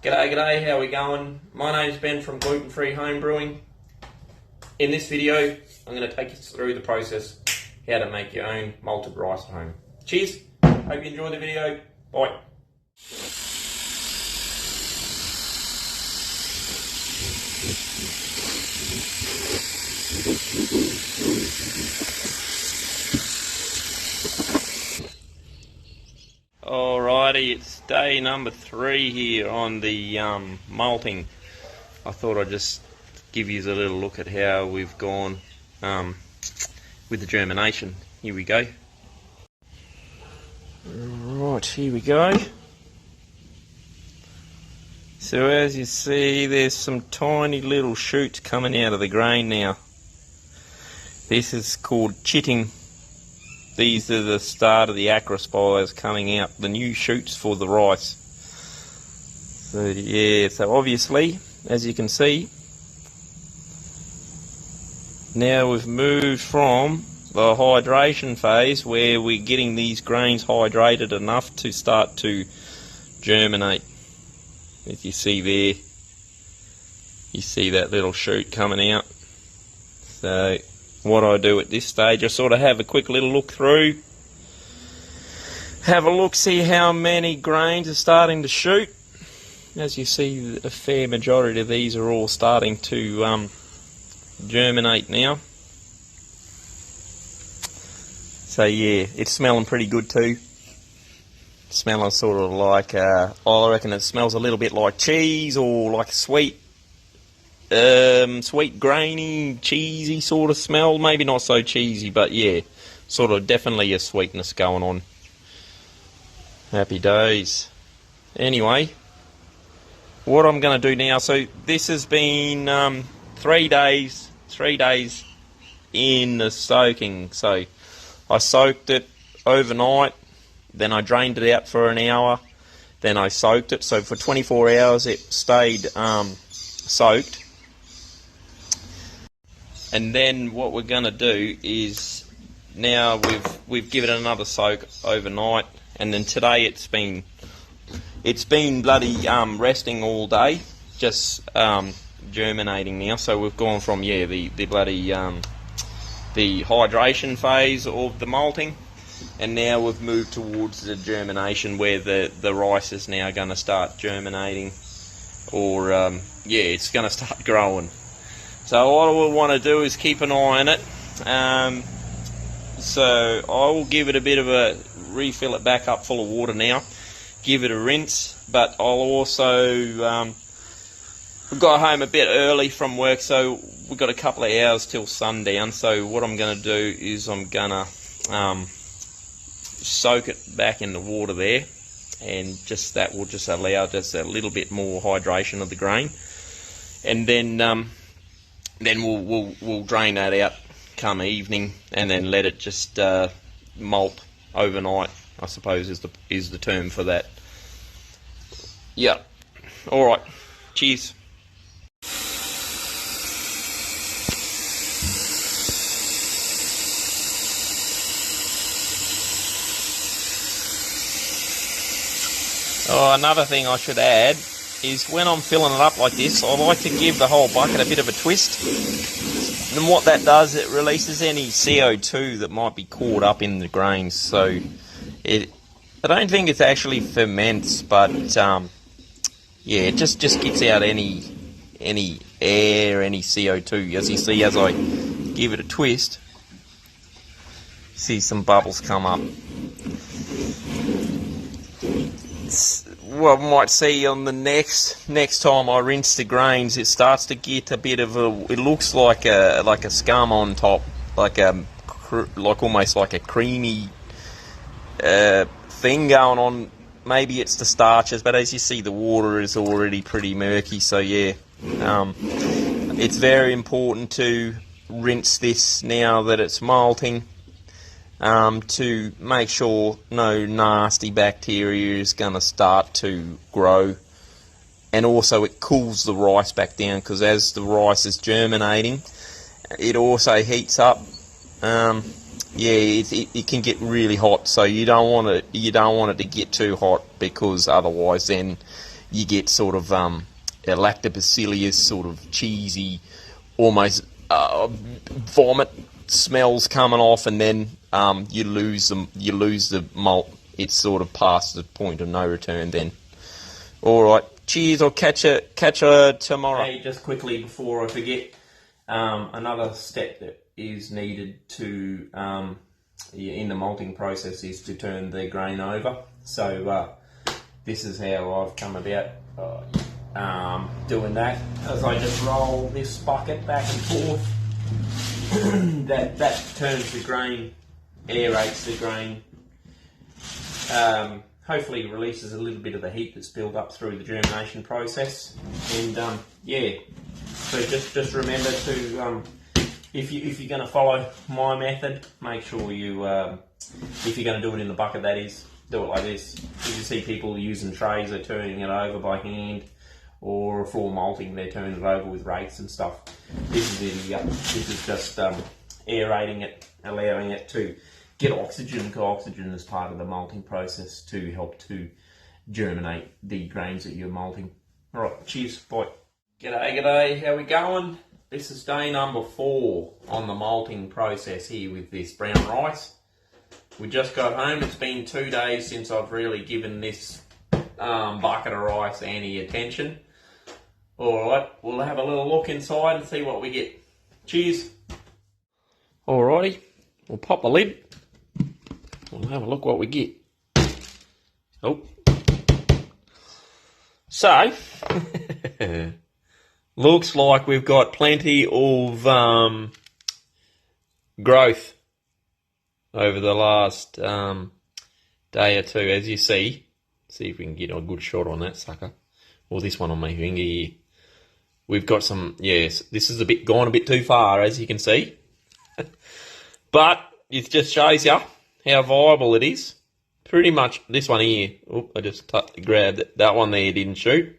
G'day, how we going? My name's Ben from Gluten Free Homebrewing. In this video, I'm going to take you through the process how to make your own malted rice at home. Cheers, hope you enjoy the video, bye. Alrighty, it's day number 3 here on the malting. I thought I'd just give you a little look at how we've gone with the germination. Here we go. Right, here we go. So as you see, there's some tiny little shoots coming out of the grain now. This is called chitting. These are the start of the acrospires coming out, the new shoots for the rice. So yeah, so obviously, as you can see, now we've moved from the hydration phase where we're getting these grains hydrated enough to start to germinate. As you see there, you see that little shoot coming out. So what I do at this stage, I sort of have a quick little look through, have a look, see how many grains are starting to shoot. As you see, a fair majority of these are all starting to germinate now. So yeah, it's smelling pretty good too. Smelling sort of like, I reckon it smells a little bit like cheese or like sweet, grainy, cheesy sort of smell. Maybe not so cheesy, but yeah, sort of definitely a sweetness going on. Happy days. Anyway, what I'm going to do now, so this has been 3 days in the soaking. So I soaked it overnight, then I drained it out for an hour, then I soaked it. So for 24 hours it stayed soaked. And then what we're going to do is, now we've given it another soak overnight, and then today it's been bloody resting all day, just germinating now. So we've gone from the bloody the hydration phase of the malting, and now we've moved towards the germination where the rice is now going to start germinating, or it's going to start growing. So what I want to do is keep an eye on it. So I will give it a bit of a refill it back up full of water now, give it a rinse. But I'll also we got home a bit early from work, so we've got a couple of hours till sundown. So what I'm going to do is I'm going to soak it back in the water there, and just that will just allow just a little bit more hydration of the grain, and then we'll drain that out come evening, and then let it just malt overnight, I suppose is the term for that. Yeah. All right. Cheers. Oh, another thing I should add is when I'm filling it up like this, I like to give the whole bucket a bit of a twist. And what that does, it releases any CO2 that might be caught up in the grains. So I don't think it actually ferments, but it just gets out any air, any CO2. As you see, as I give it a twist, see some bubbles come up. What I might see on the next time I rinse the grains, it starts to get a bit of it looks like a scum on top, like almost like a creamy thing going on. Maybe it's the starches, but as you see, the water is already pretty murky. So yeah, it's very important to rinse this now that it's malting, to make sure no nasty bacteria is going to start to grow. And also it cools the rice back down, because as the rice is germinating, it also heats up. It can get really hot, so you don't want it to get too hot, because otherwise then you get sort of a lactobacillus, sort of cheesy, almost vomit smells coming off, and then you lose the malt. It's sort of past the point of no return then. All right, cheers. I'll catch you tomorrow. Hey, just quickly before I forget, another step that is needed to in the malting process is to turn the grain over. So this is how I've come about doing that. As I just roll this bucket back and forth, that turns the grain, aerates the grain. Hopefully releases a little bit of the heat that's built up through the germination process. And yeah, so just remember to, if you're going to follow my method, make sure you, if you're going to do it in the bucket, that is, do it like this. If you see people using trays, they're turning it over by hand, or for malting, they're turning it over with rakes and stuff. This is just aerating it, allowing it to get oxygen, because oxygen is part of the malting process to help to germinate the grains that you're malting. All right, cheers, bye. G'day, how we going? This is day number 4 on the malting process here with this brown rice. We just got home. It's been 2 days since I've really given this bucket of rice any attention. All right, we'll have a little look inside and see what we get. Cheers. Alrighty, we'll pop the lid. We'll have a look what we get. Oh. So, looks like we've got plenty of growth over the last day or two, as you see. See if we can get a good shot on that sucker. Or this one on my finger here. We've got some, yes, this is gone a bit too far, as you can see. But it just shows you how viable it is. Pretty much this one here. Oh, I just grabbed it. That one there didn't shoot.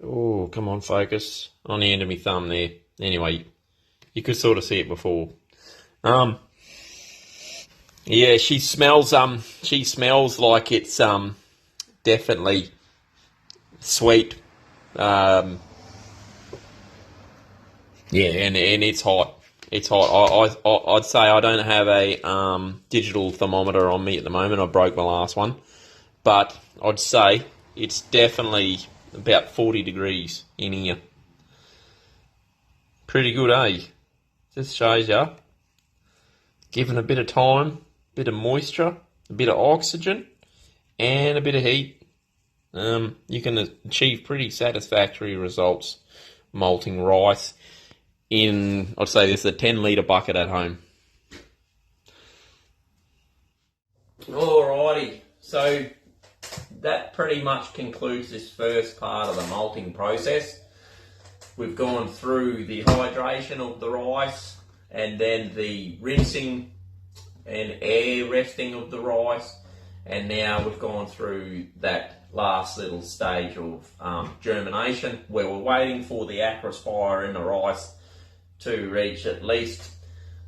Oh, come on, focus. On the end of my thumb there. Anyway, you could sort of see it before. Yeah, she smells like it's definitely sweet. Yeah, and it's hot. It's hot. I'd say I don't have a digital thermometer on me at the moment. I broke my last one. But I'd say it's definitely about 40 degrees in here. Pretty good, eh? Just shows you. Given a bit of time, a bit of moisture, a bit of oxygen, and a bit of heat, you can achieve pretty satisfactory results malting rice in, I'd say this is a 10-litre bucket at home. Alrighty, so that pretty much concludes this first part of the malting process. We've gone through the hydration of the rice, and then the rinsing and air resting of the rice, and now we've gone through that last little stage of germination, where we're waiting for the acrospire in the rice to reach at least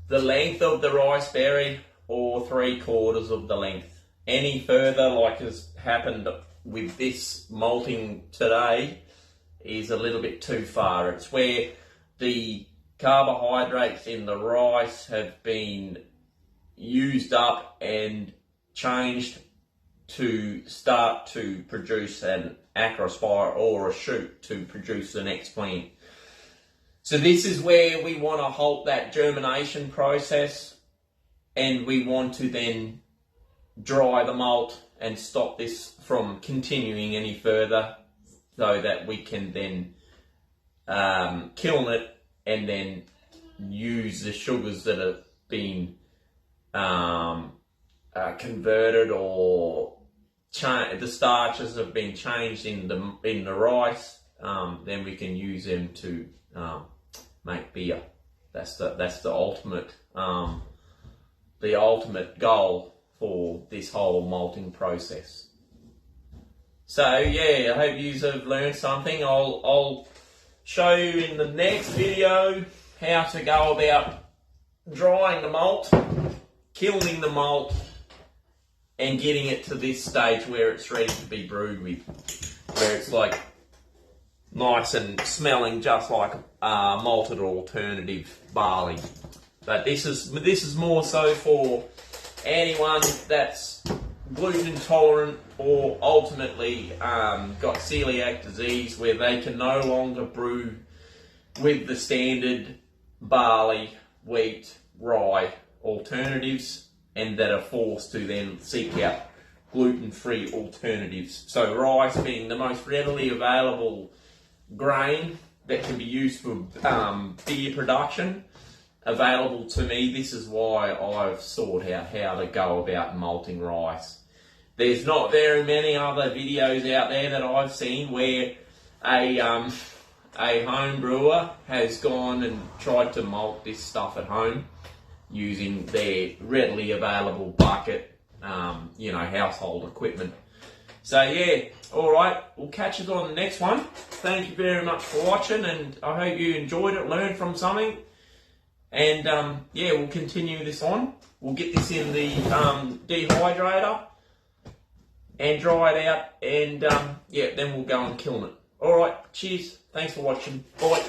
the length of the rice berry or 3/4 of the length. Any further, like has happened with this malting today, is a little bit too far. It's where the carbohydrates in the rice have been used up and changed to start to produce an acrospire or a shoot to produce the next plant. So this is where we want to halt that germination process, and we want to then dry the malt and stop this from continuing any further, so that we can then kiln it and then use the sugars that have been converted, or the starches have been changed in the rice. Then we can use them to make beer. That's the ultimate goal for this whole malting process. So yeah, I hope you have learned something. I'll show you in the next video how to go about drying the malt, kilning the malt, and getting it to this stage where it's ready to be brewed with. where it's like nice and smelling just like malted or alternative barley. But this is more so for anyone that's gluten intolerant or ultimately got celiac disease, where they can no longer brew with the standard barley, wheat, rye alternatives, and that are forced to then seek out gluten-free alternatives. So rice being the most readily available grain that can be used for beer production available to me. This is why I've sought out how to go about malting rice. There's not very many other videos out there that I've seen where a home brewer has gone and tried to malt this stuff at home using their readily available bucket, household equipment. So yeah, alright, we'll catch us on the next one. Thank you very much for watching, and I hope you enjoyed it, learned from something. And we'll continue this on. We'll get this in the dehydrator and dry it out, and then we'll go and kiln it. Alright, cheers, thanks for watching, bye.